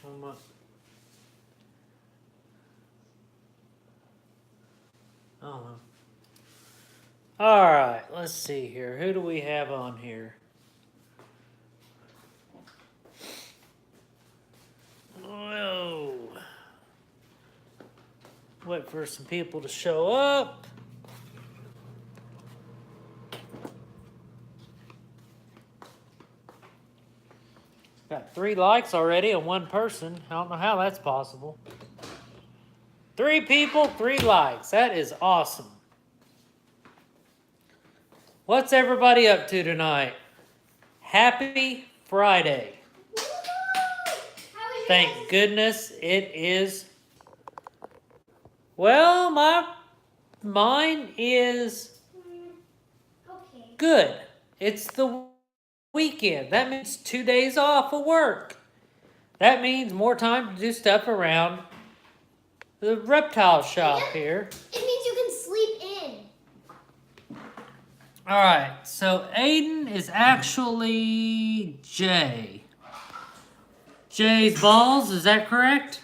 Almost. I don't know. All right, let's see here. Who do we have on here? Whoa. Wait for some people to show up. Got 3 likes already on one person. I don't know how that's possible. 3 people, 3 likes. That is awesome. What's everybody up to tonight? Happy Friday. Thank goodness it is. Well, mine is good. It's the weekend. That means 2 days off of work. That means more time to do stuff around the reptile shop here. It means you can sleep in. All right, so Aiden is actually Jay. Jay's balls, is that correct?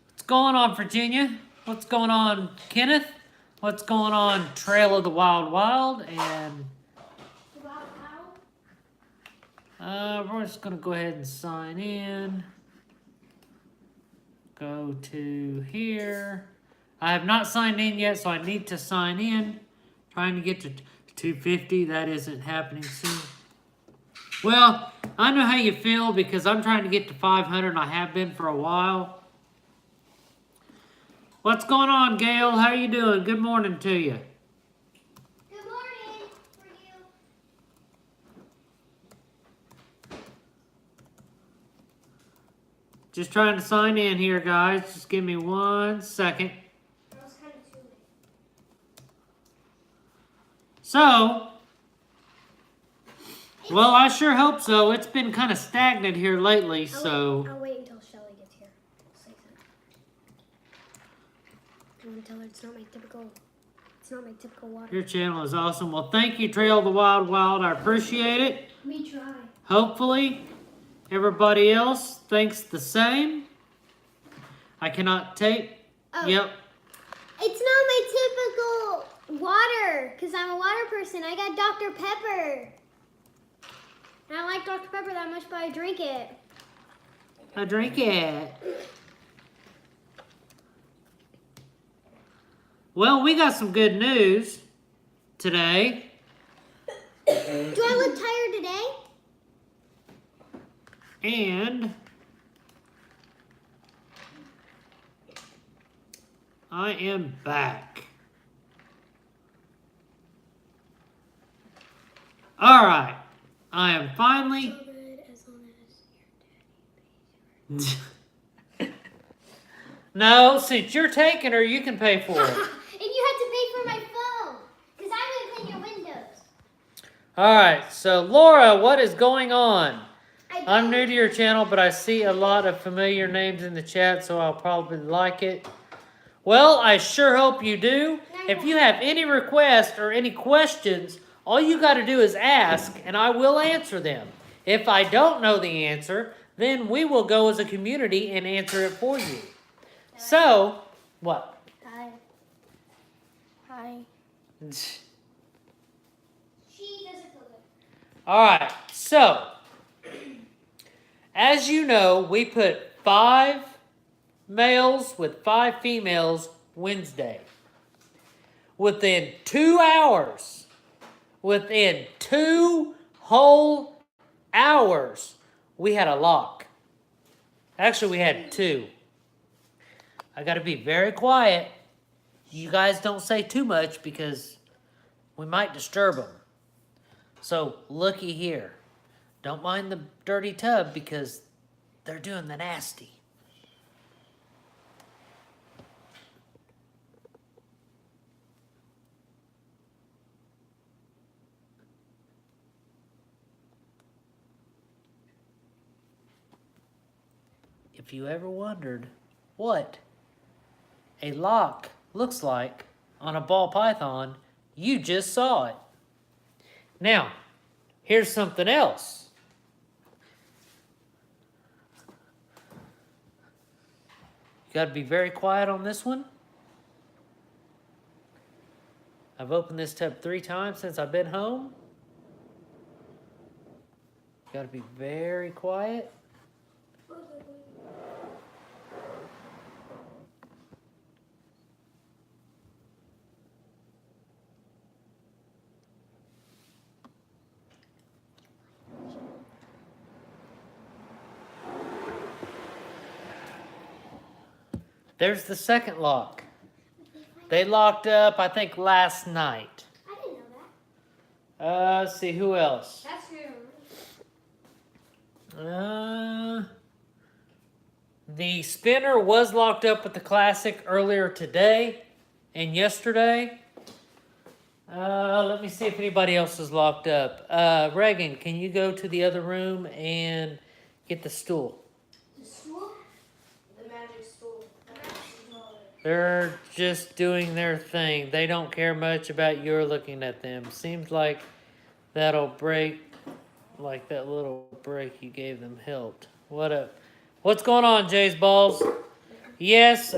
What's going on, Virginia? What's going on, Kenneth? What's going on, Trail of the Wild Wild? And we're just going to go ahead and sign in. Go to here. I have not signed in yet, so I need to sign in. Trying to get to 250. That isn't happening soon. Well, I know how you feel because I'm trying to get to 500 and I have been for a while. What's going on, Gail? How you doing? Good morning to you. Good morning for you. Just trying to sign in here, guys. Just give me 1 second. That was kind of too late. So, well, I sure hope so. It's been kind of stagnant here lately, so... I'll wait until Shelly gets here. Say something. I want to tell her it's not my typical water. Your channel is awesome. Well, thank you, Trail of the Wild Wild. I appreciate it. We try. Hopefully, everybody else thinks the same. I cannot tape. Oh. Yep. It's not my typical water, because I'm a water person. I got Dr. Pepper. And I like Dr. Pepper that much, but I drink it. I drink it. Well, we got some good news today. Do I look tired today? And I am back. All right. I am finally... No, since you're taking her, you can pay for it. And you have to pay for my phone, because I'm going to clean your windows. All right, so Laura, what is going on? I I'm new to your channel, but I see a lot of familiar names in the chat, so I'll probably like it. Well, I sure hope you do. If you have any requests or any questions, all you got to do is ask, and I will answer them. If I don't know the answer, then we will go as a community and answer it for you. So, what? Hi. Hi. She doesn't feel good. All right, so, as you know, we put 5 males with 5 females Wednesday. Within 2 hours, within 2 whole hours, we had a lock. Actually, we had 2. I got to be very quiet. You guys don't say too much because we might disturb them. So, looky here. Don't mind the dirty tub because they're doing the nasty. If you ever wondered what a lock looks like on a ball python, you just saw it. Now, here's something else. got to be very quiet on this one. I've opened this tub 3 times since I've been home. Got to be very quiet. There's the second lock. They locked up, I think, last night. I didn't know that. Let's see, who else? That's who. The spinner was locked up with the classic earlier today and yesterday. Let me see if anybody else is locked up. Reagan, can you go to the other room and get the stool? The stool? The magic stool. They're just doing their thing. They don't care much about your looking at them. Seems like that'll break, like that little break you gave them helped. What up? What's going on, Jay's Balls? Yes,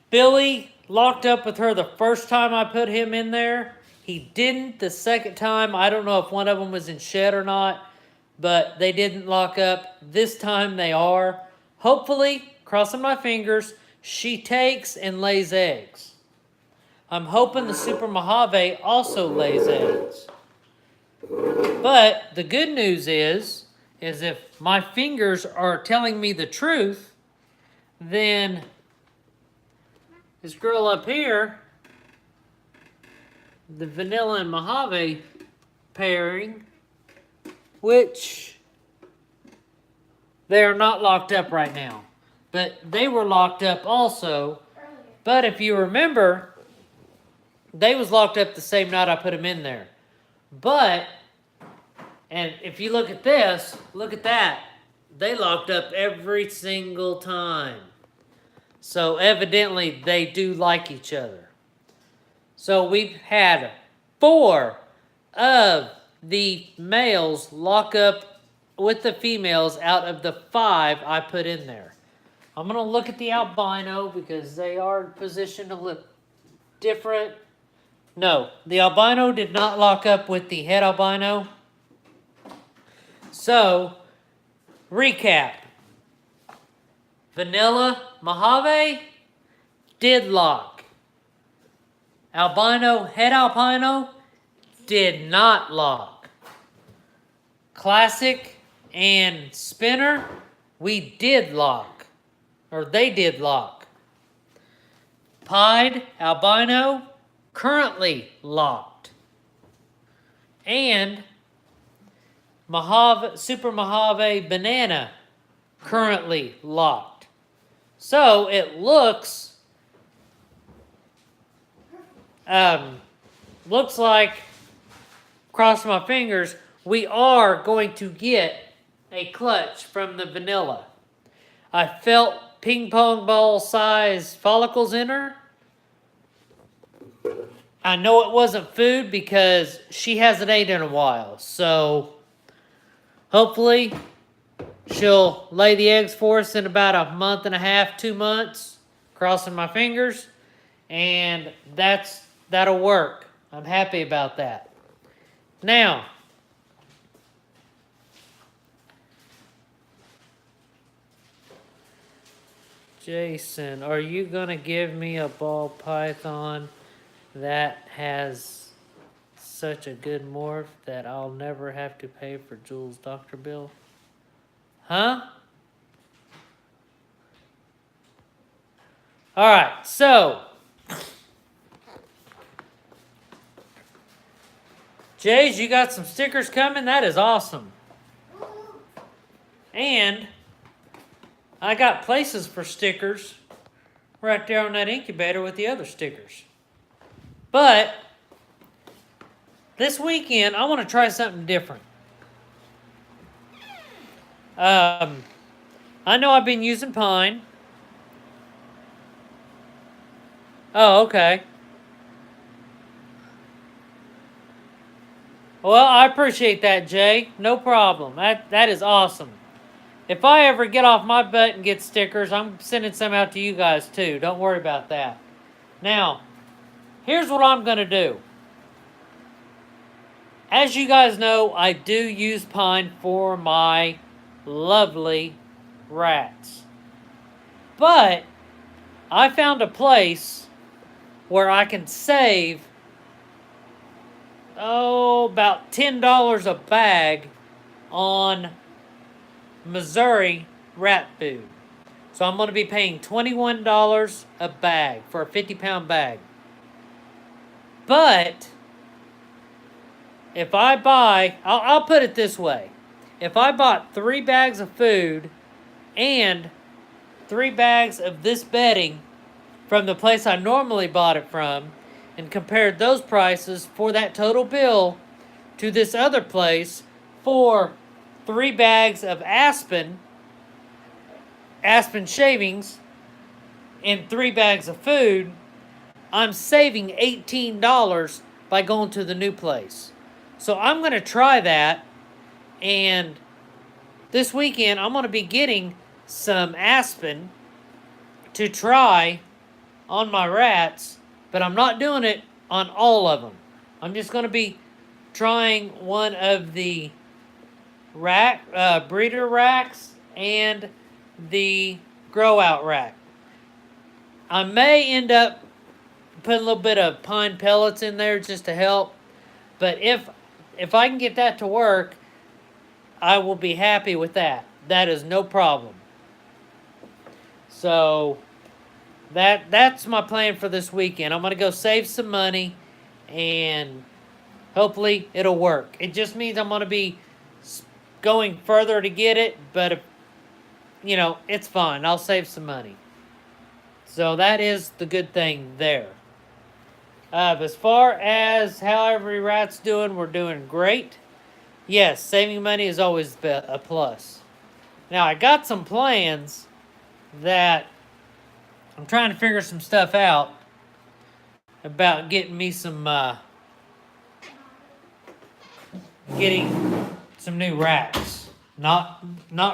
Billy locked up with her the first time I put him in there. He didn't the second time. I don't know if one of them was in shed or not, but they didn't lock up. This time they are. Hopefully, crossing my fingers, she takes and lays eggs. I'm hoping the Super Mojave also lays eggs. But the good news is if my fingers are telling me the truth, then this girl up here, the vanilla and Mojave pairing, which they are not locked up right now, but they were locked up also. But if you remember, they was locked up the same night I put them in there. But, and if you look at this, look at that. They locked up every single time. So evidently they do like each other. So we've had 4 of the males lock up with the females out of the 5 I put in there. I'm going to look at the albino because they are positioned to look different. No, the albino did not lock up with the head albino. So, recap. Vanilla Mojave did lock. Albino, head albino did not lock. Classic and spinner, we did lock. Or they did lock. Pied albino, currently locked. And Mojave, Super Mojave banana, currently locked. So it looks like, cross my fingers, we are going to get a clutch from the vanilla. I felt ping pong ball size follicles in her. I know it wasn't food because she hasn't ate in a while. So hopefully she'll lay the eggs for us in about a month and a half, 2 months. Crossing my fingers. And that'll work. I'm happy about that. Now, Jason, are you going to give me a ball python that has such a good morph that I'll never have to pay for Jules' doctor bill? Huh? Alright, so Jays, you got some stickers coming? That is awesome. And I got places for stickers right there on that incubator with the other stickers. But this weekend, I want to try something different. I know I've been using pine. Oh, okay. Well, I appreciate that, Jay. No problem. That is awesome. if I ever get off my butt and get stickers, I'm sending some out to you guys too. Don't worry about that. Now, here's what I'm going to do. As you guys know, I do use pine for my lovely rats. But I found a place where I can save, about $10 a bag on Missouri rat food. So I'm going to be paying $21 a bag for a 50-pound bag. But if I buy, I'll put it this way. If I bought 3 bags of food and 3 bags of this bedding from the place I normally bought it from and compared those prices for that total bill to this other place for 3 bags of aspen shavings and 3 bags of food, I'm saving $18 by going to the new place. So I'm going to try that, and this weekend I'm going to be getting some aspen to try on my rats, but I'm not doing it on all of them. I'm just going to be trying one of the breeder racks and the grow out rack. I may end up putting a little bit of pine pellets in there just to help, but if I can get that to work, I will be happy with that. That is no problem. So that's my plan for this weekend. I'm going to go save some money, and hopefully it'll work. It just means I'm going to be going further to get it, but, it's fine. I'll save some money. So that is the good thing there. As far as how every rat's doing, we're doing great. Yes, saving money is always a plus. Now, I got some plans that I'm trying to figure some stuff out about getting me getting some new rats. Not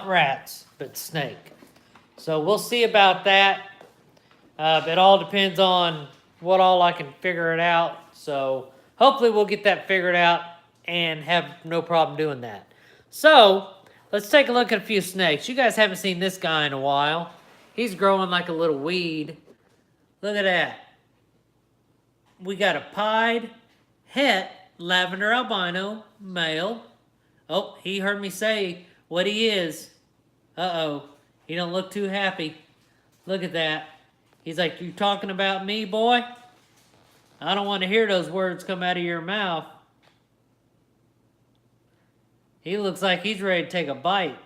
rats, but snake. So we'll see about that. It all depends on what all I can figure it out. So hopefully we'll get that figured out and have no problem doing that. So let's take a look at a few snakes. You guys haven't seen this guy in a while. He's growing like a little weed. Look at that. We got a pied het lavender albino male. Oh, he heard me say what he is. Uh-oh. He don't look too happy. Look at that. He's like, you talking about me, boy? I don't want to hear those words come out of your mouth. He looks like he's ready to take a bite.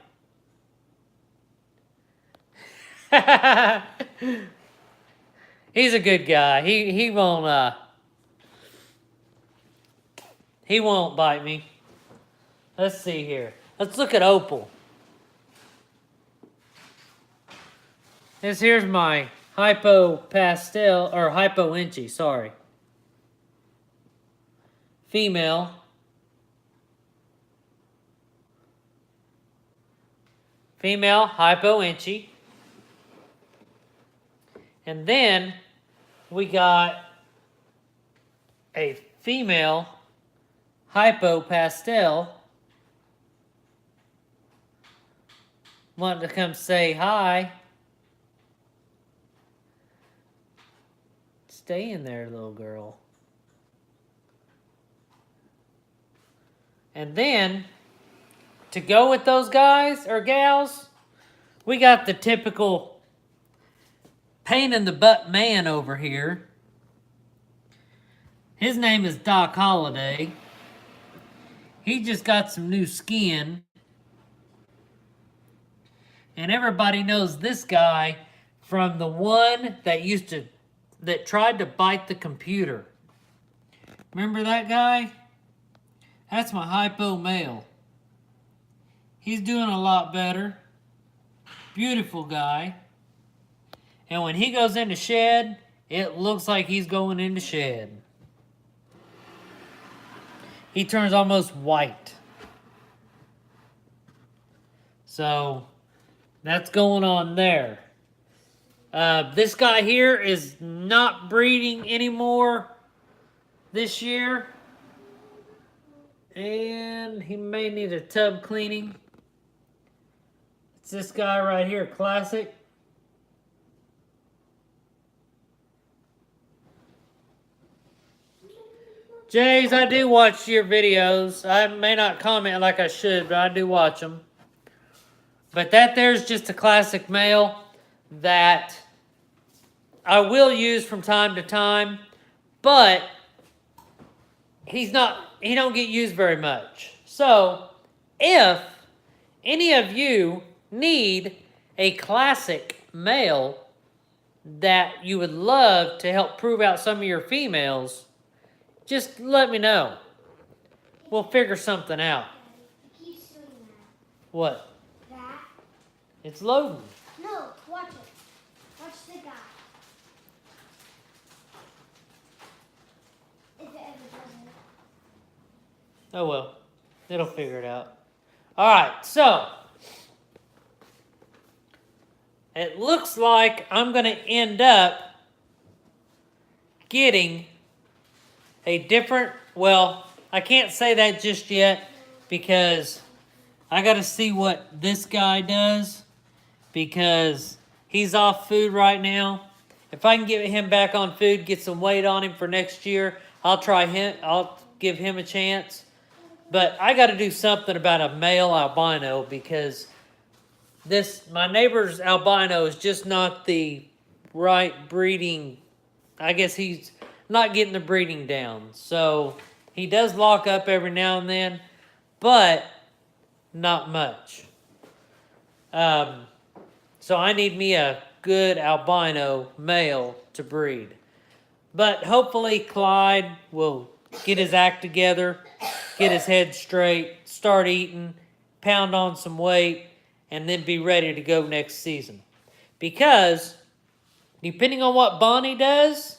He's a good guy. He won't bite me. Let's see here. Let's look at Opal. Here's my hypo pastel, or hypo inchy, sorry. Female. Female hypo inchy. And then we got a female hypo pastel. Wanting to come say hi. Stay in there, little girl. And then, to go with those guys or gals, we got the typical pain in the butt man over here. His name is Doc Holliday. He just got some new skin. And everybody knows this guy from the one that tried to bite the computer. Remember that guy? That's my hypo male. He's doing a lot better. Beautiful guy. And when he goes into shed, it looks like he's going into shed. He turns almost white. So, That's going on there. This guy here is not breeding anymore this year. And he may need a tub cleaning. It's this guy right here, Classic. Jays, I do watch your videos. I may not comment like I should, but I do watch them. But that there's just a classic male that I will use from time to time, but he don't get used very much. So if any of you need a classic male that you would love to help prove out some of your females, just let me know. We'll figure something out. It keeps doing that. What? That? It's loading. No, watch it. Watch the guy. If it ever doesn't. Oh well. It'll figure it out. Alright, so it looks like I'm going to end up getting a different, well, I can't say that just yet because I got to see what this guy does because he's off food right now. If I can get him back on food, get some weight on him for next year, I'll try him. I'll give him a chance. But I got to do something about a male albino because my neighbor's albino is just not the right breeding. I guess he's not getting the breeding down. So he does lock up every now and then, but not much. So I need me a good albino male to breed. But hopefully Clyde will get his act together, get his head straight, start eating, pound on some weight, and then be ready to go next season. Because, depending on what Bonnie does,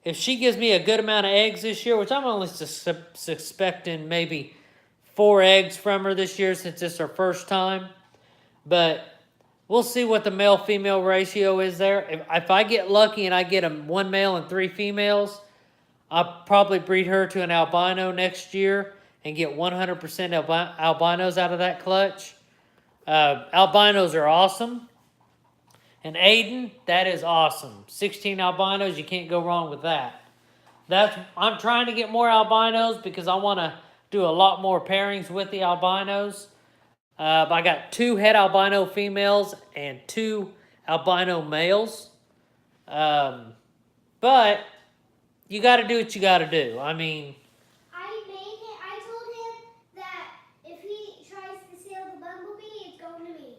if she gives me a good amount of eggs this year, which I'm only suspecting maybe 4 eggs from her this year since it's her first time, but we'll see what the male-female ratio is there. If I get lucky and I get 1 male and 3 females, I'll probably breed her to an albino next year and get 100% albinos out of that clutch. Albinos are awesome. And Aiden, that is awesome. 16 albinos, you can't go wrong with that. I'm trying to get more albinos because I want to do a lot more pairings with the albinos. I got 2 het albino females and 2 albino males. But you got to do what you got to do. I mean, I told him that if he tries to sail the bumblebee, it's going to me.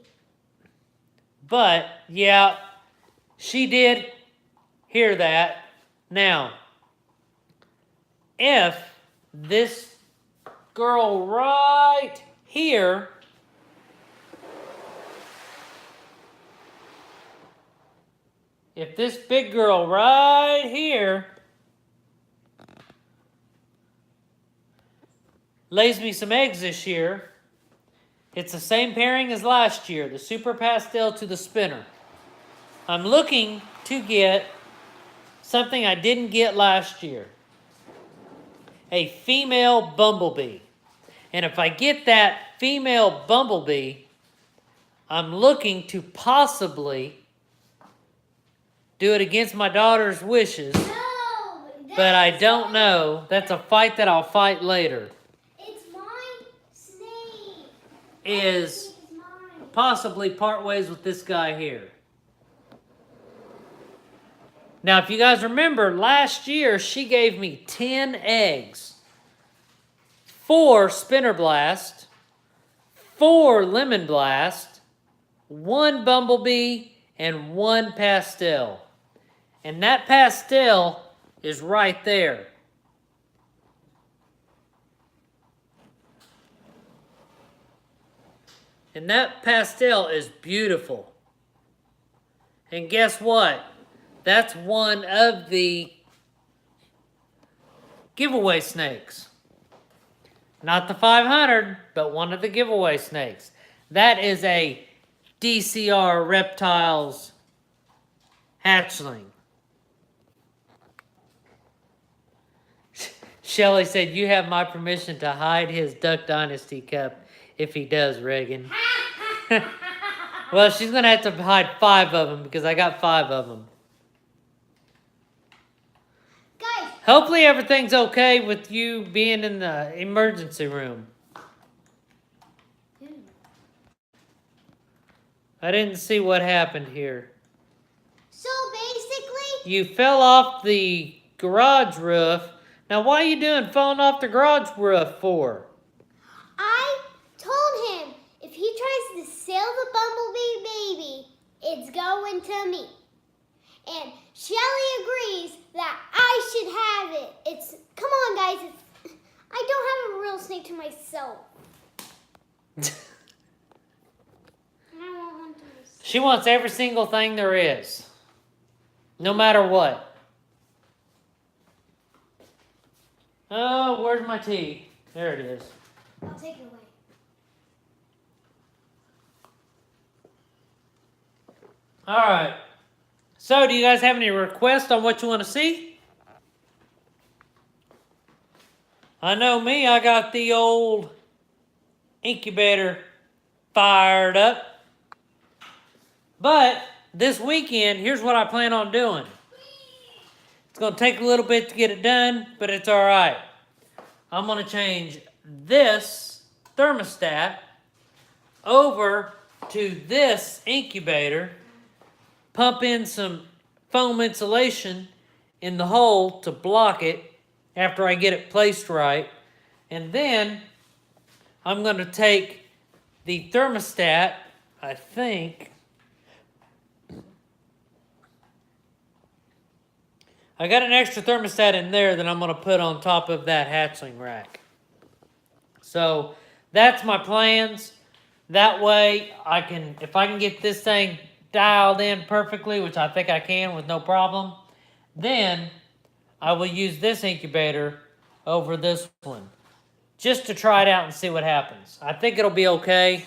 but yeah, she did hear that. Now, if this girl right here if this big girl right here lays me some eggs this year, it's the same pairing as last year, the Super Pastel to the Spinner. I'm looking to get something I didn't get last year. A female bumblebee. And if I get that female bumblebee, I'm looking to possibly do it against my daughter's wishes. No! But I don't know. That's a fight that I'll fight later. It's my snake. Is Mine. possibly part ways with this guy here. Now, if you guys remember, last year she gave me 10 eggs. 4 Spinner Blast, 4 Lemon Blast, 1 Bumblebee, and 1 Pastel. And that Pastel is right there. And that Pastel is beautiful. And guess what? That's one of the giveaway snakes. Not the 500, but one of the giveaway snakes. That is a DCR Reptiles hatchling. Shelly said, you have my permission to hide his Duck Dynasty cup if he does, Reagan. Well, she's going to have to hide 5 of them because I got 5 of them. Guys. Hopefully everything's okay with you being in the emergency room. I didn't see what happened here. So basically, you fell off the garage roof. Now, why are you falling off the garage roof for? I told him if he tries to steal the bumblebee baby, it's going to me. And Shelly agrees that I should have it. Come on, guys. I don't have a real snake to myself. I want one to myself. She wants every single thing there is. No matter what. Oh, where's my tea? There it is. I'll take it away. All right. So, do you guys have any requests on what you want to see? I know me, I got the old incubator fired up. But this weekend, here's what I plan on doing. It's going to take a little bit to get it done, but it's all right. I'm going to change this thermostat over to this incubator, pump in some foam insulation in the hole to block it after I get it placed right. And then I'm going to take the thermostat, I think. I got an extra thermostat in there that I'm going to put on top of that hatchling rack. So that's my plans. That way, if I can get this thing dialed in perfectly, which I think I can with no problem, then I will use this incubator over this one just to try it out and see what happens. I think it'll be okay.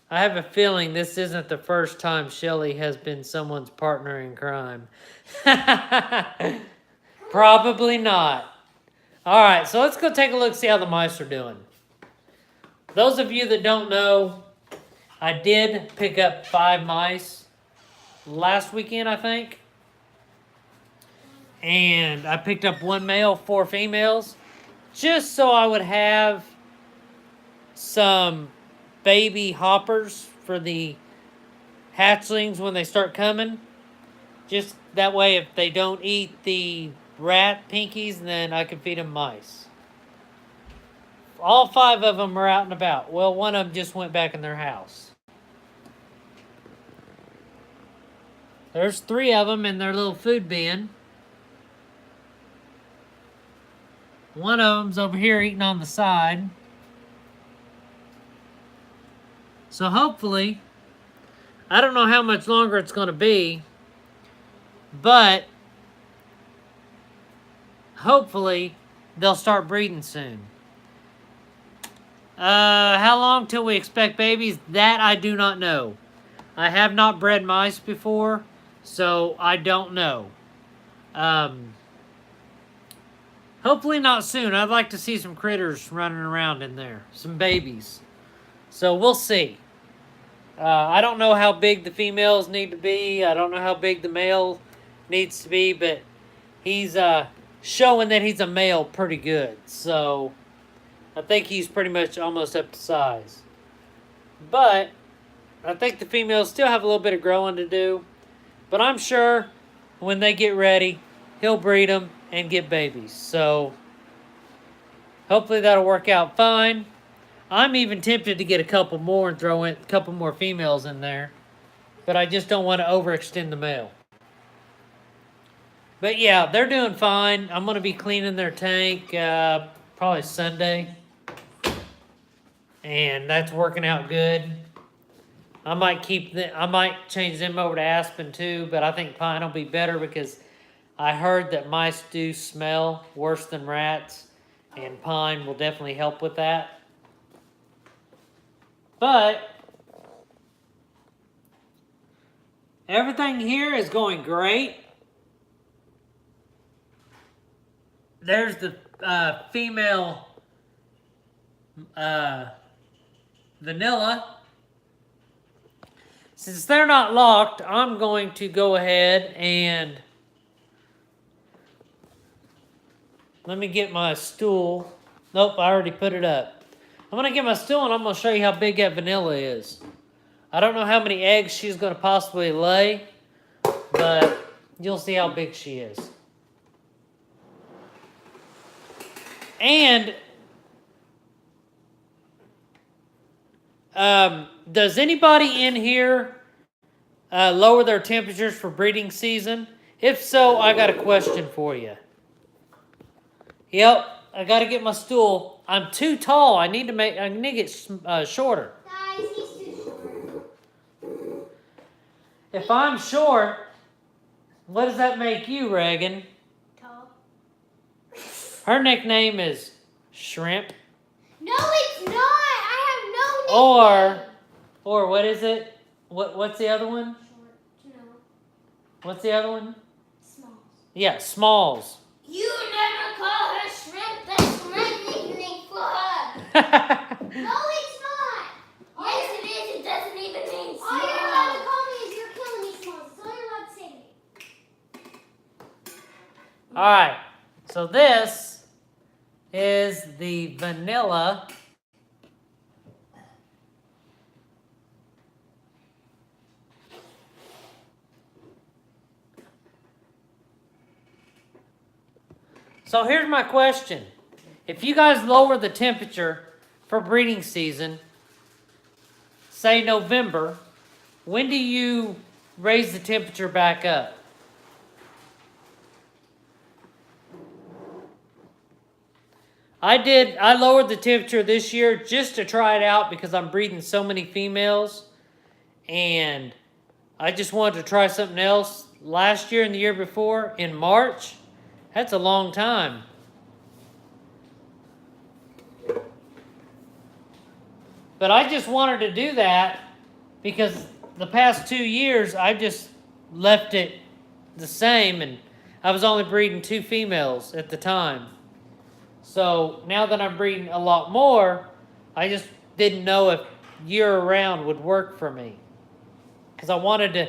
I have a feeling this isn't the first time Shelly has been someone's partner in crime. Probably not. All right, so let's go take a look, see how the mice are doing. Those of you that don't know, I did pick up 5 mice last weekend, I think. And I picked up 1 male, 4 females, just so I would have some baby hoppers for the hatchlings when they start coming. Just that way, if they don't eat the rat pinkies, then I can feed them mice. All 5 of them are out and about. Well, one of them just went back in their house. There's 3 of them in their little food bin. One of them's over here eating on the side. So hopefully, I don't know how much longer it's going to be, but hopefully they'll start breeding soon. How long till we expect babies? That I do not know. I have not bred mice before, so I don't know. Hopefully not soon. I'd like to see some critters running around in there. Some babies. So we'll see. I don't know how big the females need to be. I don't know how big the male needs to be, but he's showing that he's a male pretty good. So I think he's pretty much almost up to size. But I think the females still have a little bit of growing to do. But I'm sure when they get ready, he'll breed them and get babies. So hopefully that'll work out fine. I'm even tempted to get a couple more and throw in a couple more females in there. But I just don't want to overextend the male. But yeah, they're doing fine. I'm going to be cleaning their tank probably Sunday. And that's working out good. I might change them over to Aspen too, but I think Pine will be better because I heard that mice do smell worse than rats. And pine will definitely help with that. But everything here is going great. There's the female vanilla. Since they're not locked, I'm going to go ahead and let me get my stool. Nope, I already put it up. I'm going to get my stool and I'm going to show you how big that vanilla is. I don't know how many eggs she's going to possibly lay, but you'll see how big she is. And does anybody in here lower their temperatures for breeding season? If so, I got a question for you. Yep, I got to get my stool. I'm too tall. I need to get shorter. Guys, he's too short. If I'm short, what does that make you, Reagan? Tall. Her nickname is Shrimp. No, it's not. I have no nickname. Or what is it? What's the other one? Short. No. What's the other one? Smalls. Yeah, Smalls. You never call her Shrimp. That's my nickname for her. No, it's not. Yes, it is. It doesn't even mean small. All you're allowed to call me is you're killing me, Smalls. That's all you're allowed to say to me. All right. So this is the vanilla. So here's my question. If you guys lower the temperature for breeding season, say November, when do you raise the temperature back up? I lowered the temperature this year just to try it out because I'm breeding so many females and I just wanted to try something else. Last year and the year before, in March, that's a long time. But I just wanted to do that because the past 2 years I just left it the same and I was only breeding 2 females at the time. So now that I'm breeding a lot more, I just didn't know if year round would work for me. Because I wanted to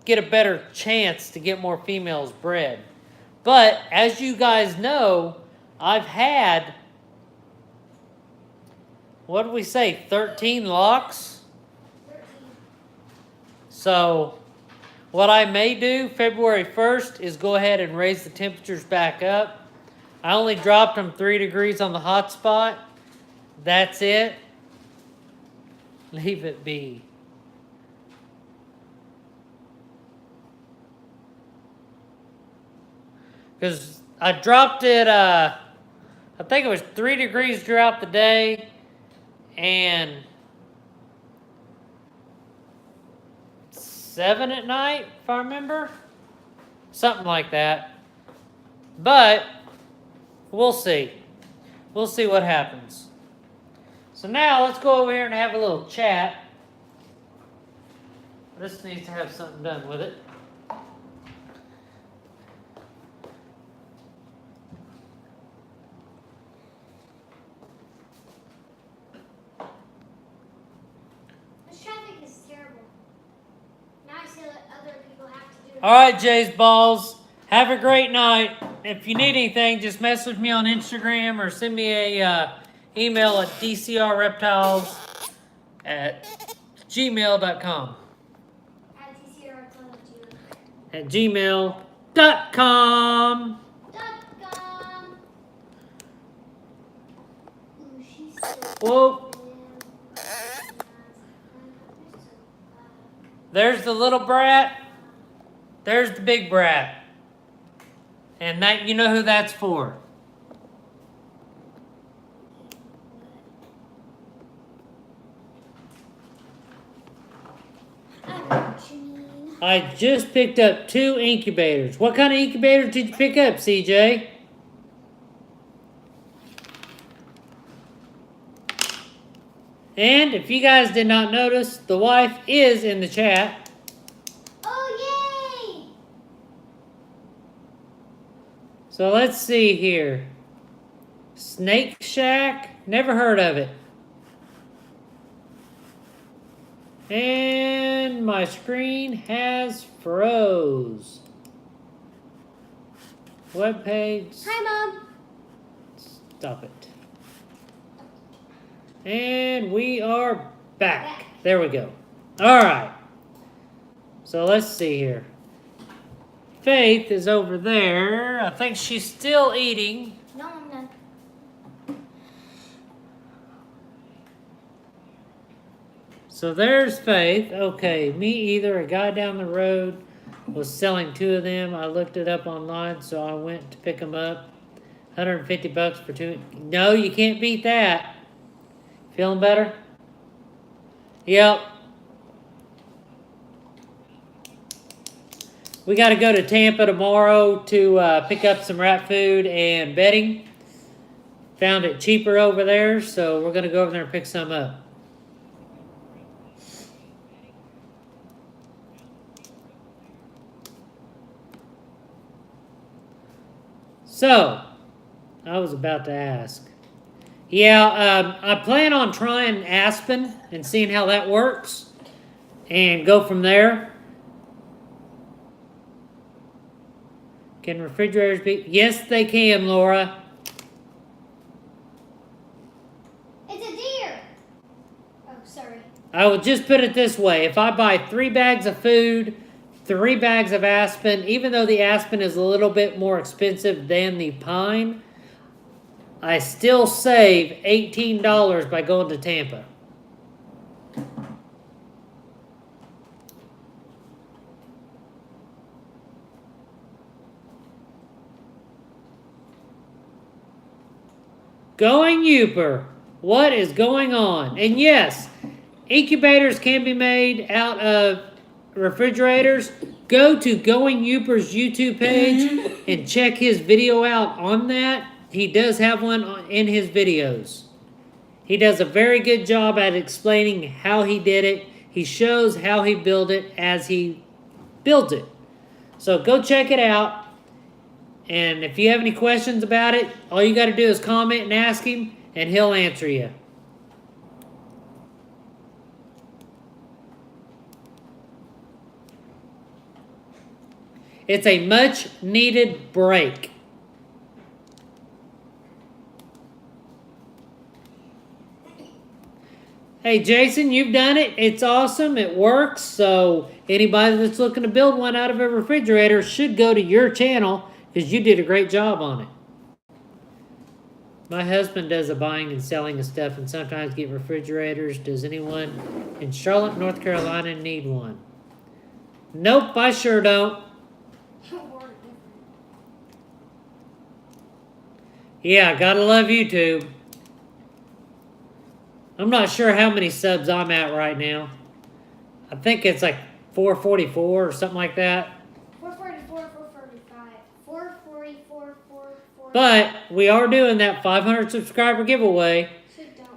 get a better chance to get more females bred. But as you guys know, I've had, what did we say, 13 locks? 13. So what I may do February 1st is go ahead and raise the temperatures back up. I only dropped them 3 degrees on the hot spot. That's it. Leave it be. Because I dropped it, I think it was 3 degrees throughout the day and 7 at night, if I remember. Something like that. But we'll see. We'll see what happens. So now let's go over here and have a little chat. This needs to have something done with it. All right, Jay's Balls. Have a great night. If you need anything, just message me on Instagram or send me a email at dcrreptiles@gmail.com. At gmail.com. Whoa. There's the little brat. There's the big brat. And that, you know who that's for. I just picked up 2 incubators. What kind of incubators did you pick up, CJ? And if you guys did not notice, the wife is in the chat. Oh, yay! So let's see here. Snake Shack, never heard of it. And my screen has froze. Webpage. Hi, Mom. Stop it. And we are back. There we go. All right. So let's see here. Faith is over there. I think she's still eating. No, I'm done. So there's Faith. Okay, me either. A guy down the road was selling 2 of them. I looked it up online, so I went to pick them up. $150 for 2. No, you can't beat that. Feeling better? Yep. We got to go to Tampa tomorrow to pick up some rat food and bedding. Found it cheaper over there, so we're going to go over there and pick some up. So, I was about to ask. Yeah, I plan on trying Aspen and seeing how that works and go from there. Can refrigerators be? Yes, they can, Laura. It's a deer. Oh, sorry. I will just put it this way. If I buy 3 bags of food, 3 bags of Aspen, even though the Aspen is a little bit more expensive than the pine, I still save $18 by going to Tampa. Going Youper. What is going on? And yes, incubators can be made out of refrigerators. Go to Going Youper's YouTube page and check his video out on that. He does have one in his videos. He does a very good job at explaining how he did it. He shows how he built it as he builds it. So go check it out. And if you have any questions about it, all you got to do is comment and ask him, and he'll answer you. It's a much needed break. Hey, Jason, you've done it. It's awesome. It works. So anybody that's looking to build one out of a refrigerator should go to your channel because you did a great job on it. My husband does the buying and selling of stuff and sometimes get refrigerators. Does anyone in Charlotte, North Carolina need one? Nope, I sure don't. Yeah, gotta love YouTube. I'm not sure how many subs I'm at right now. I think it's like 444 or something like that. 444, 445, 444, 444. But we are doing that 500 subscriber giveaway.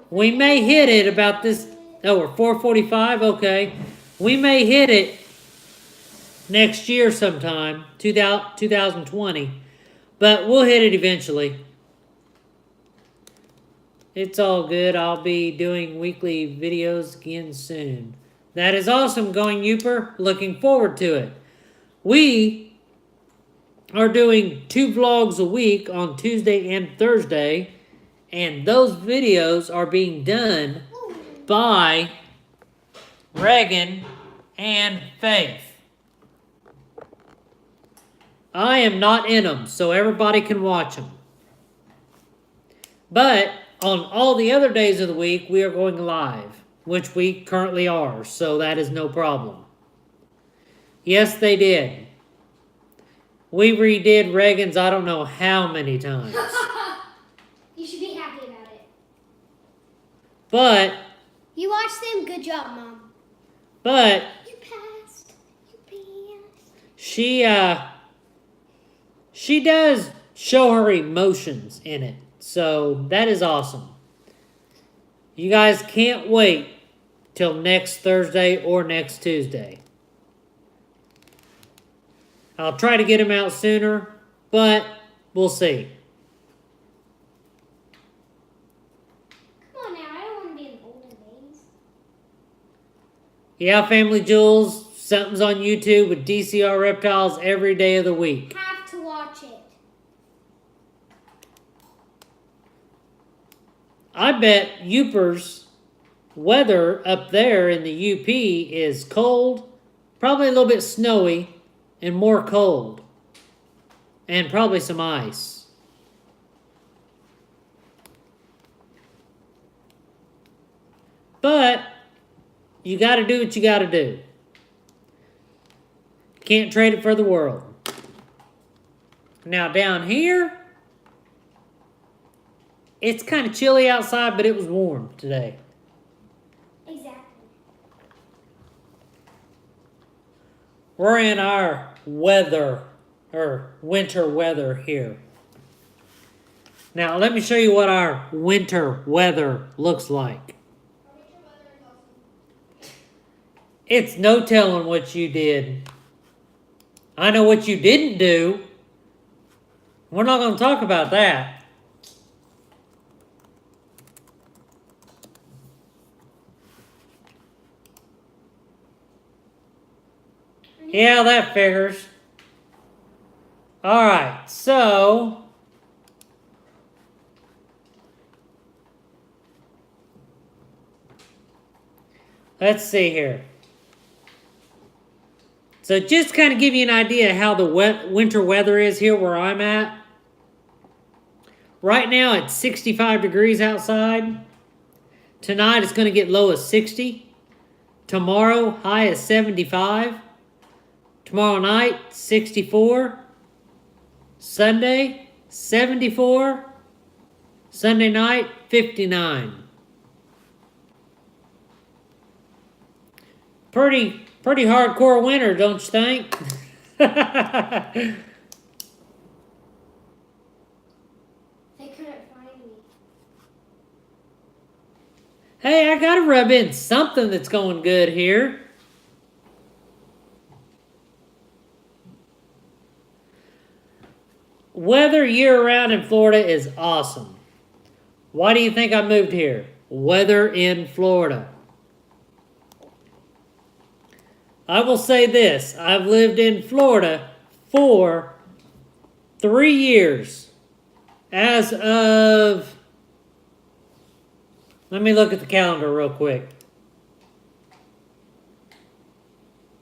We may hit it about this. Oh, we're 445? Okay. We may hit it next year sometime, 2020. But we'll hit it eventually. It's all good. I'll be doing weekly videos again soon. That is awesome, Going Youper. Looking forward to it. We are doing 2 vlogs a week on Tuesday and Thursday. And those videos are being done by Reagan and Faith. I am not in them, so everybody can watch them. But on all the other days of the week, we are going live, which we currently are, so that is no problem. Yes, they did. We redid Reagan's I don't know how many times. You should be happy about it. But... You watched them? Good job, Mom. But... You passed. You passed. She does show her emotions in it. So, that is awesome. You guys can't wait till next Thursday or next Tuesday. I'll try to get them out sooner, but we'll see. Come on now, I don't want to be in olden days. Yeah, Family Jewels, something's on YouTube with DCR Reptiles every day of the week. Have to watch it. I bet Yoopers weather up there in the UP is cold, probably a little bit snowy, and more cold. And probably some ice. But you got to do what you got to do. Can't trade it for the world. Now down here, it's kind of chilly outside, but it was warm today. Exactly. We're in our weather, or winter weather here. Now, let me show you what our winter weather looks like. It's no telling what you did. I know what you didn't do. We're not going to talk about that. Yeah, that figures. All right, so let's see here. So just kind of give you an idea how the winter weather is here where I'm at. Right now it's 65 degrees outside. Tonight it's going to get low as 60. Tomorrow high as 75. Tomorrow night 64. Sunday 74. Sunday night 59. Pretty hardcore winter, don't you think? They couldn't find me. Hey, I gotta rub in something that's going good here. Weather year-round in Florida is awesome. Why do you think I moved here? Weather in Florida. I will say this. I've lived in Florida for 3 years. As of... Let me look at the calendar real quick.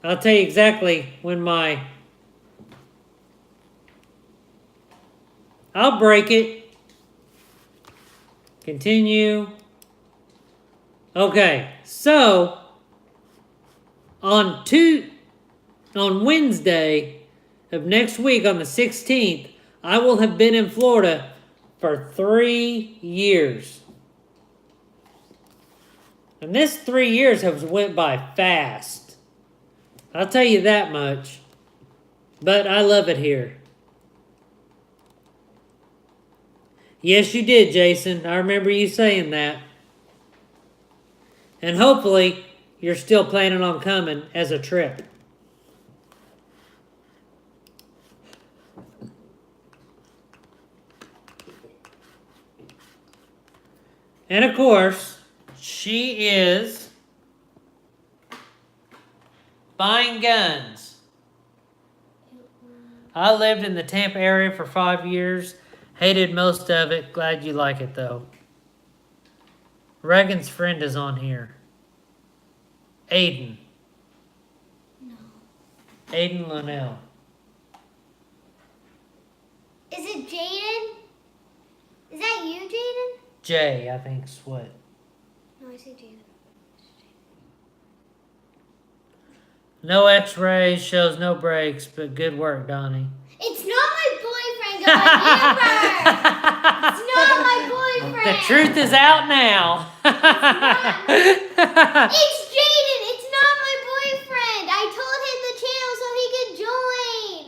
I'll tell you exactly when my... I'll break it. Continue. Okay, so... On Wednesday of next week, on the 16th, I will have been in Florida for 3 years. And this 3 years has went by fast. I'll tell you that much. But I love it here. Yes, you did, Jason. I remember you saying that. And hopefully... you're still planning on coming as a trip. And of course, she is buying guns. I lived in the Tampa area for 5 years. Hated most of it. Glad you like it though. Reagan's friend is on here. Aiden. No. Aiden Linnell. Is it Jaden? Is that you, Jaden? Jay, I think's what. No, I see Jaden. No x-rays, shows no breaks, but good work, Donnie. It's not my boyfriend going near. It's not my boyfriend. The truth is out now. It's Jaden. It's not my boyfriend. I told him the channel so he could join.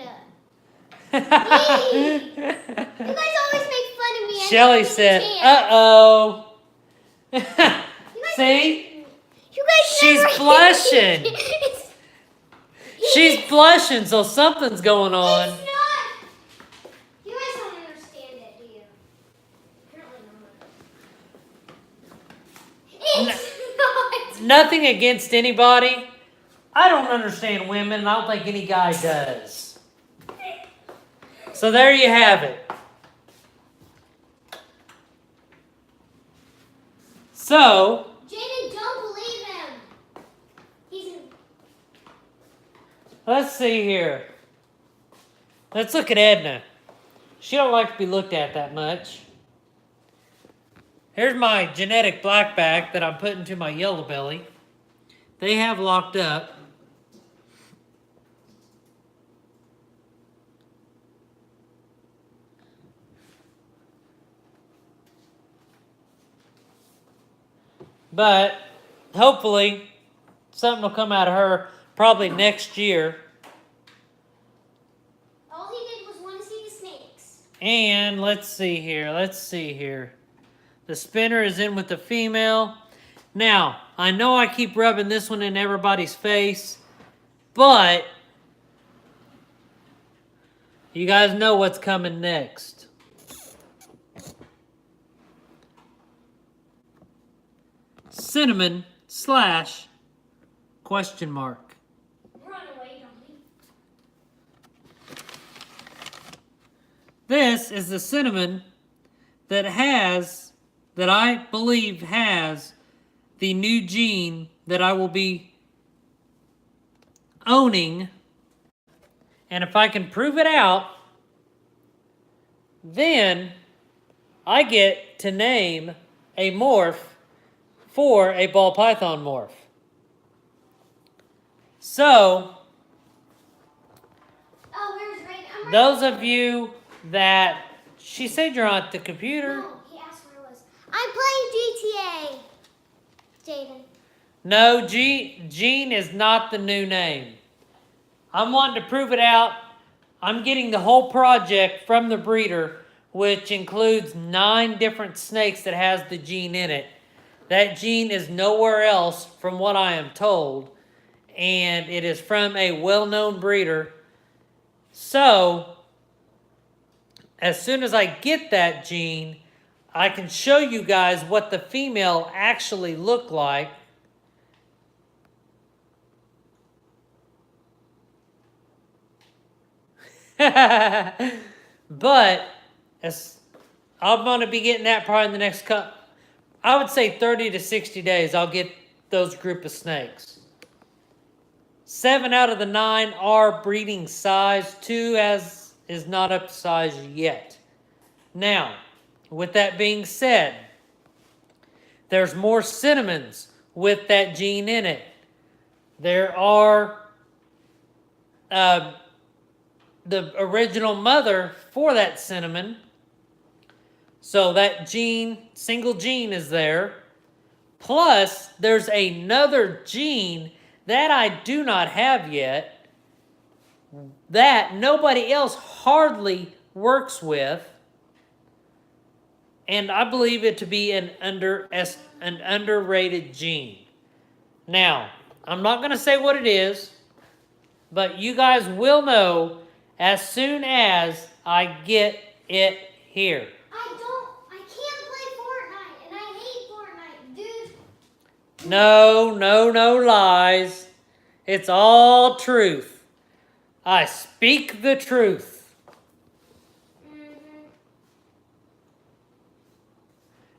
You guys always make fun of me. Shelly said, uh-oh. See? You guys She's never blushing. It's- She's blushing, so something's going on. It's not. You guys don't understand it, do you? Apparently not. It's not. Nothing against anybody. I don't understand women, and I don't think any guy does. So there you have it. So, Jaden, don't believe him. let's see here. Let's look at Edna. She don't like to be looked at that much. Here's my genetic blackback that I'm putting to my yellow belly. They have locked up. But hopefully something will come out of her probably next year. All he did was want to see the snakes. And let's see here. The spinner is in with the female. Now, I know I keep rubbing this one in everybody's face, but you guys know what's coming next. Cinnamon / question mark. Run away, Donnie. This is the cinnamon that I believe has the new gene that I will be owning. And if I can prove it out, then I get to name a morph for a ball python morph. So, Oh, where's Ray? I'm right those here. of you that, she said you're on the computer. No, he asked where I was. I'm playing GTA. Jaden. No, Gene is not the new name. I'm wanting to prove it out. I'm getting the whole project from the breeder, which includes 9 different snakes that has the gene in it. That gene is nowhere else from what I am told, and it is from a well-known breeder. So, as soon as I get that gene, I can show you guys what the female actually looked like. But I'm going to be getting that probably in the next I would say 30 to 60 days, I'll get those group of snakes. 7 out of the 9 are breeding size. 2 is not up to size yet. Now, with that being said, there's more cinnamons with that gene in it. There are the original mother for that cinnamon. So that gene, single gene is there. Plus, there's another gene that I do not have yet that nobody else hardly works with. And I believe it to be an underrated gene. Now, I'm not going to say what it is, but you guys will know as soon as I get it here. I can't play Fortnite, and I hate Fortnite, dude. No lies. It's all truth. I speak the truth. Mm-hmm.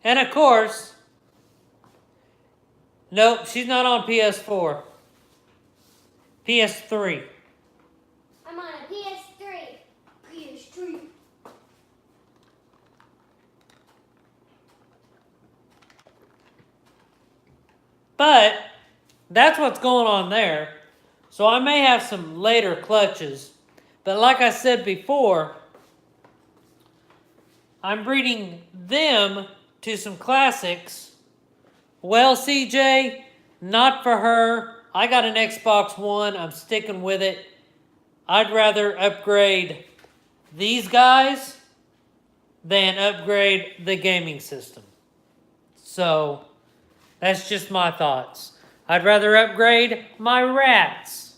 And of course, nope, she's not on PS4. PS3. I'm on a PS3. PS3. But that's what's going on there. So I may have some later clutches. But like I said before, I'm breeding them to some classics. Well, CJ, not for her. I got an Xbox One. I'm sticking with it. I'd rather upgrade these guys than upgrade the gaming system. So, That's just my thoughts. I'd rather upgrade my rats.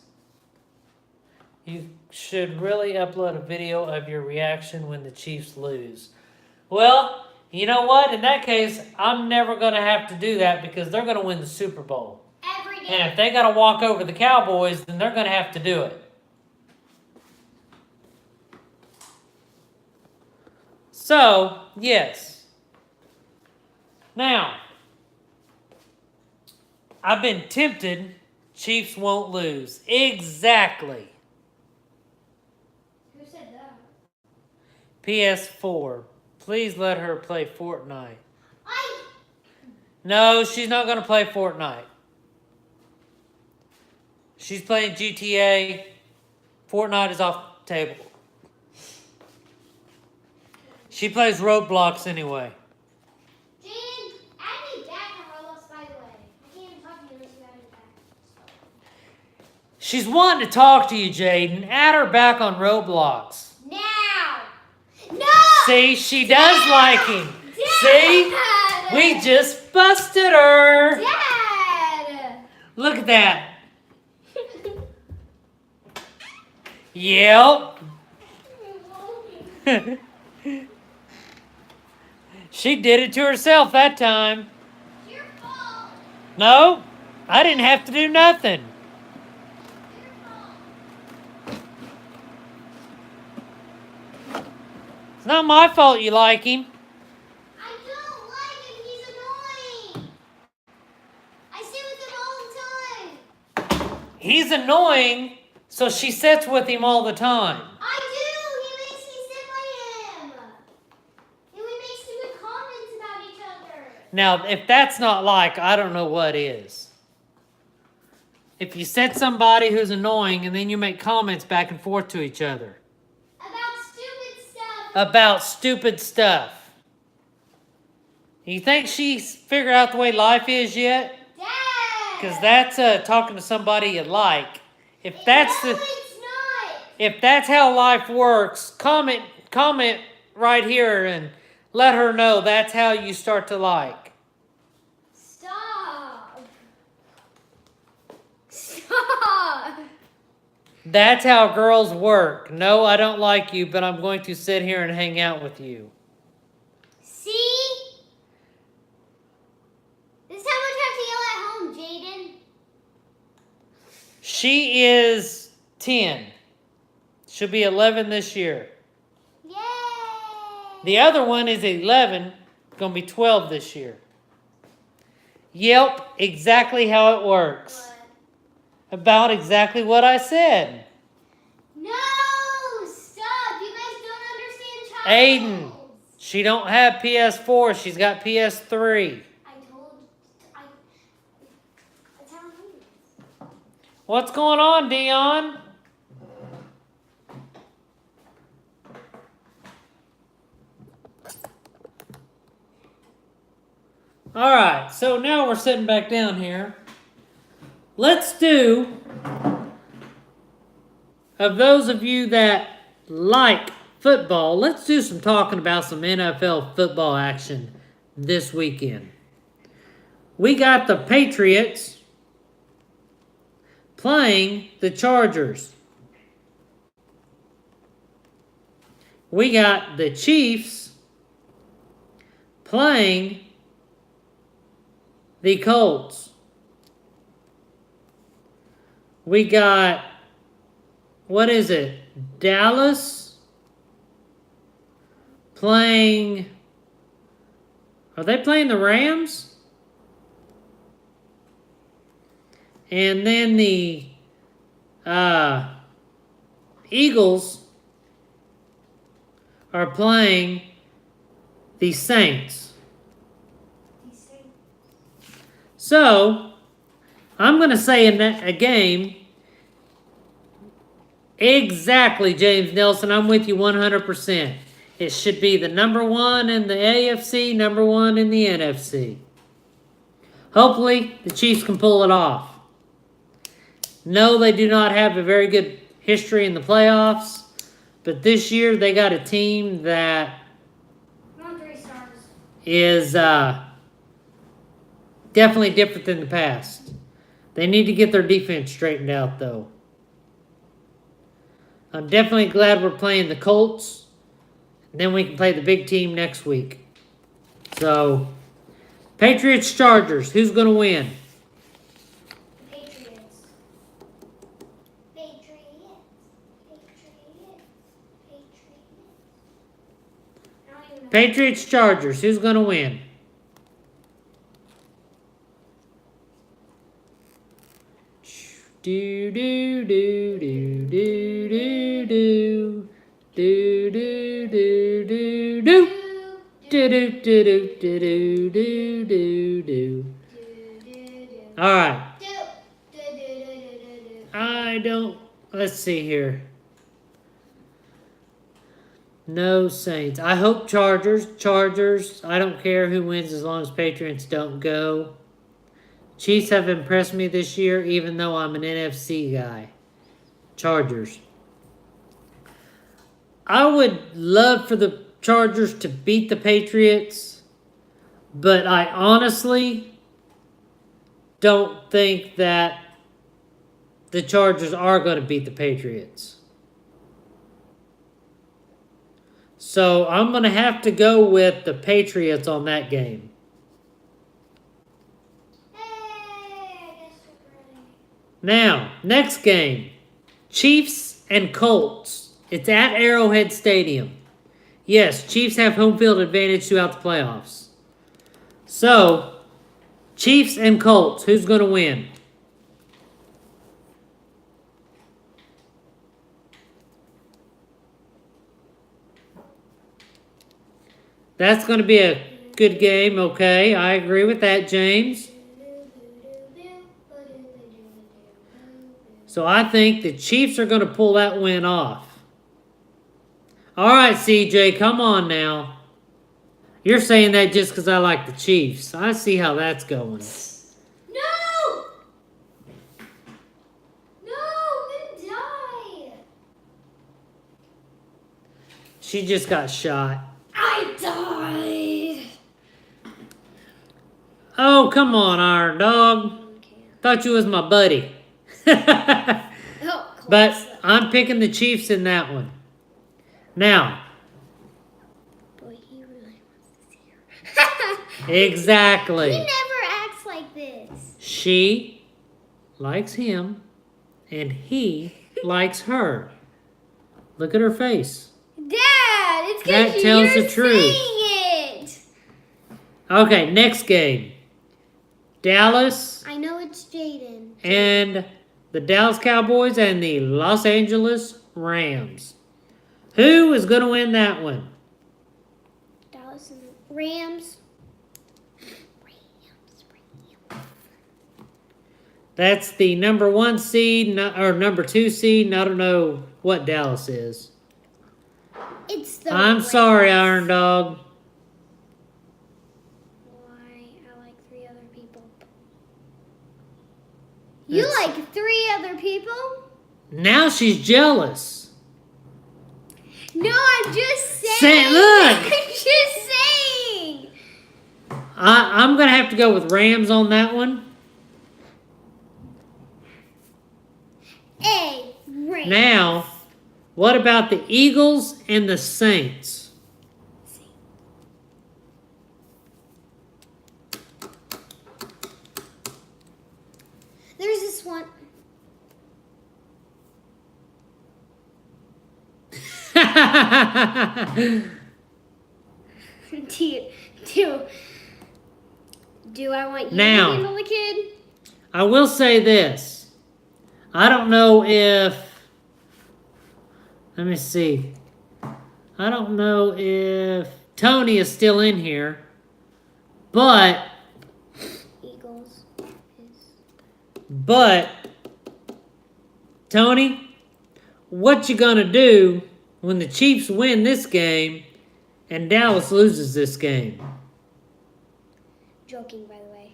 You should really upload a video of your reaction when the Chiefs lose. Well, you know what? In that case, I'm never going to have to do that because they're going to win the Super Bowl. Every day. And if they got to walk over the Cowboys, then they're going to have to do it. So, yes. Now, I've been tempted. Chiefs won't lose. Exactly. Who said that? PS4. Please let her play Fortnite. No, she's not going to play Fortnite. She's playing GTA. Fortnite is off the table. She plays Roblox anyway. Jaden, add me back on Roblox, by the way. I can't even talk to you unless you add me back. She's wanting to talk to you, Jaden. Add her back on Roblox. Now! No! See, she does like him. Dad! See? We just busted her. Dad! Look at that. Yep. She did it to herself that time. Your fault. No, I didn't have to do nothing. Your fault. It's not my fault you like him. I don't like him. He's annoying. I sit with him all the time. He's annoying, so she sits with him all the time. I do. He makes me sit by him. And we make stupid comments about each other. Now, if that's not like, I don't know what is. If you set somebody who's annoying and then you make comments back and forth to each other. About stupid stuff. About stupid stuff. You think she's figured out the way life is yet? Dad. Because that's talking to somebody you like. If that's No, the, it's not. if that's how life works, comment right here and let her know that's how you start to like. Stop. Stop. That's how girls work. No, I don't like you, but I'm going to sit here and hang out with you. See? This is how much I have to yell at home, Jaden. She is 10. She'll be 11 this year. Yay. The other one is 11, going to be 12 this year. Yep, exactly how it works. What? About exactly what I said. No, stop. You guys don't understand child. Aiden, she don't have PS4. She's got PS3. That's how I'm hungry. What's going on, Dion? All right, so now we're sitting back down here. Let's do, of those of you that like football, let's do some talking about some NFL football action this weekend. We got the Patriots playing the Chargers. We got the Chiefs playing the Colts. We got, what is it? Dallas playing, are they playing the Rams? And then the Eagles are playing the Saints. So, I'm going to say in a game, exactly, James Nelson, I'm with you 100%. It should be the number one in the AFC, number one in the NFC. Hopefully, the Chiefs can pull it off. No, they do not have a very good history in the playoffs, but this year they got a team that Come on, 3 stars. is Definitely different than the past. They need to get their defense straightened out, though. I'm definitely glad we're playing the Colts. Then we can play the big team next week. So, Patriots, Chargers. Who's going to win? Patriots. Patriots. I don't even know. Patriots, Chargers. Who's going to win? Do do do do do do do do do do do do do do do do do do do. All right. I don't. Let's see here. No Saints. I hope Chargers. Chargers. I don't care who wins as long as Patriots don't go. Chiefs have impressed me this year, even though I'm an NFC guy. Chargers. I would love for the Chargers to beat the Patriots, but I honestly don't think that the Chargers are going to beat the Patriots. So I'm going to have to go with the Patriots on that game. Now, next game, Chiefs and Colts. It's at Arrowhead Stadium. Yes, Chiefs have home field advantage throughout the playoffs. So, Chiefs and Colts, who's going to win? That's going to be a good game, okay. I agree with that, James. So I think the Chiefs are going to pull that win off. All right, CJ, come on now. You're saying that just because I like the Chiefs. I see how that's going. No! No, I'm gonna die. She just got shot. I died. Oh, come on, Iron Dog. Thought you was my buddy. Oh, But I'm picking the Chiefs in that one. Now. Boy, he really wants to see her. Exactly. He never acts like this. She likes him, and he likes her. Look at her face. Dad, it's That because tells you're the truth. saying it. Okay, next game. Dallas I know it's Jaden. and the Dallas Cowboys and the Los Angeles Rams. Who is going to win that one? Dallas and Rams. That's the number 1 seed, or number 2 seed. I don't know what Dallas is. It's the I'm Rams. sorry, Iron Dog. Why? I like 3 other people. You That's- like 3 other people? Now she's jealous. No, I'm just saying. Look. I'm just saying. I'm going to have to go with Rams on that one. Rams. Now, what about the Eagles and the Saints? There's this one. Do I want you Now. to handle the kid? I will say this. I don't know if... Let me see. I don't know if Tony is still in here. But... Eagles. But... Tony, what you gonna do when the Chiefs win this game and Dallas loses this game? Joking, by the way.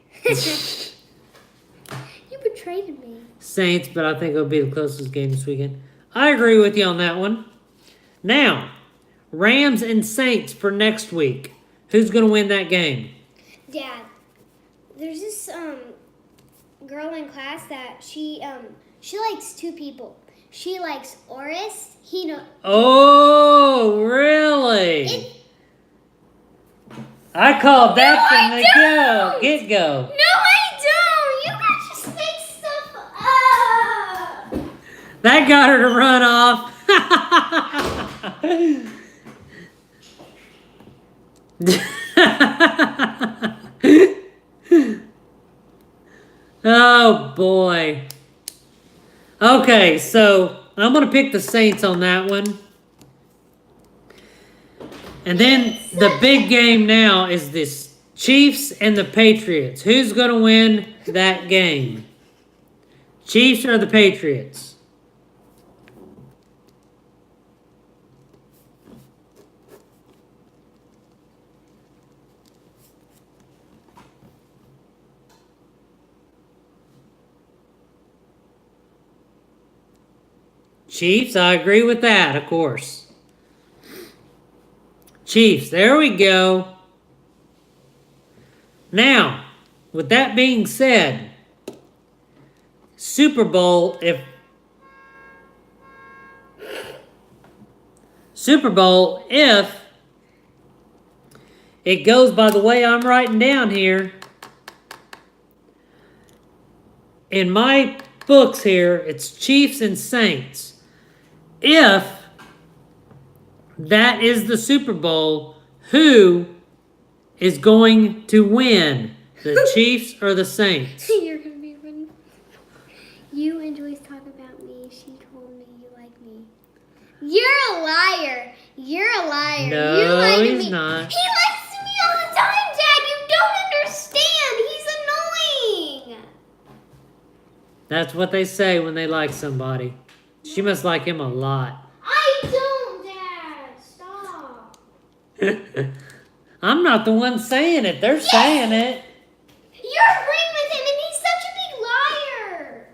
You betrayed me. Saints, but I think it'll be the closest game this weekend. I agree with you on that one. Now, Rams and Saints for next week. Who's going to win that game? Dad, there's this girl in class that she likes two people. She likes Oris. Oh, really? I called that from the get-go. No, I don't. You guys just make stuff up. That got her to run off. Oh, boy. Okay, so I'm going to pick the Saints on that one. And then the big game now is this Chiefs and the Patriots. Who's going to win that game? Chiefs or the Patriots? Chiefs, I agree with that, of course. Chiefs, there we go. Now, with that being said, Super Bowl, if it goes by the way I'm writing down here, in my books here, it's Chiefs and Saints. If that is the Super Bowl, who is going to win? The Chiefs or the Saints? You're going to be running. You and Joyce talk about me. She told me you like me. You're a liar. You're a liar. No, you like he's me. not. He likes me all the time, Dad. You don't understand. He's annoying. That's what they say when they like somebody. She must like him a lot. I don't, Dad. Stop. I'm not the one saying it. They're saying it. You're agreeing with him, and he's such a big liar.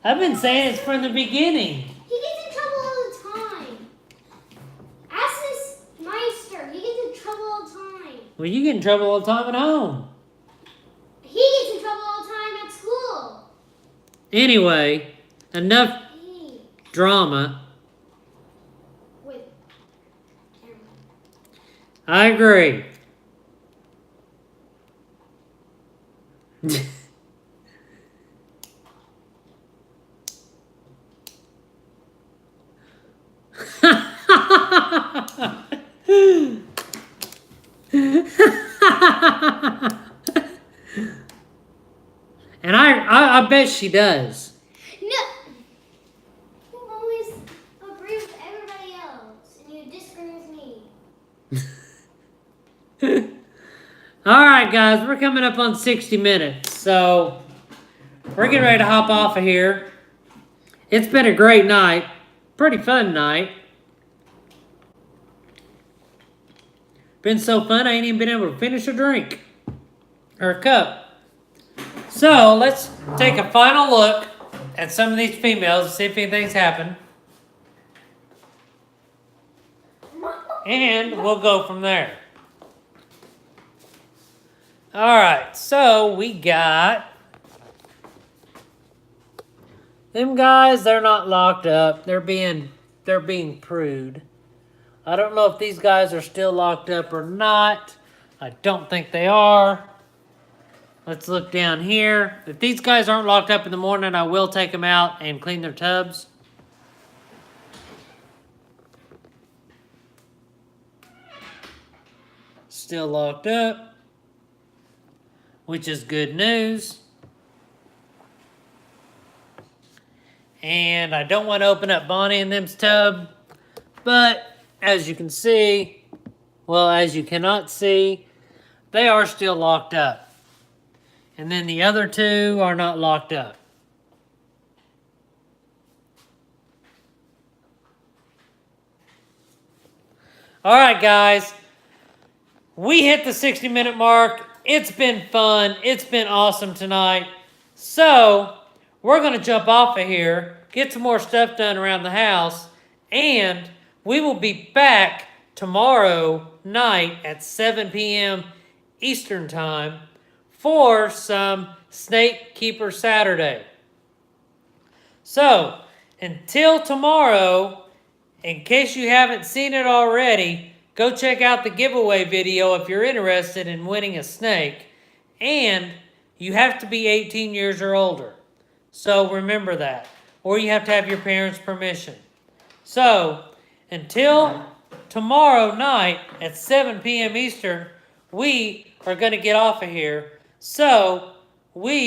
I've been saying it from the beginning. He gets in trouble all the time. Ask this Meister. He gets in trouble all the time. Well, you get in trouble all the time at home. He gets in trouble all the time at school. Anyway, enough Hey. drama. With I agree. And I bet she does. No. You always agree with everybody else, and you disagree with me. All right, guys, we're coming up on 60 minutes, so we're getting ready to hop off of here. It's been a great night, pretty fun night. Been so fun, I ain't even been able to finish a drink or a cup. So let's take a final look at some of these females and see if anything's happened. And we'll go from there. All right, so we got them guys. They're not locked up. They're being prude. I don't know if these guys are still locked up or not. I don't think they are. Let's look down here. If these guys aren't locked up in the morning, I will take them out and clean their tubs. Still locked up, which is good news. And I don't want to open up Bonnie and them's tub, but as you can see, well, as you cannot see, they are still locked up. And then the other two are not locked up. All right, guys. We hit the 60-minute mark. It's been fun. It's been awesome tonight. So, we're going to jump off of here, get some more stuff done around the house, and we will be back tomorrow night at 7 p.m. Eastern Time for some Snake Keeper Saturday. So, until tomorrow, in case you haven't seen it already, go check out the giveaway video if you're interested in winning a snake. And you have to be 18 years or older. So remember that. Or you have to have your parents' permission. So, until tomorrow night at 7 p.m. Eastern, we are going to get off of here. So, we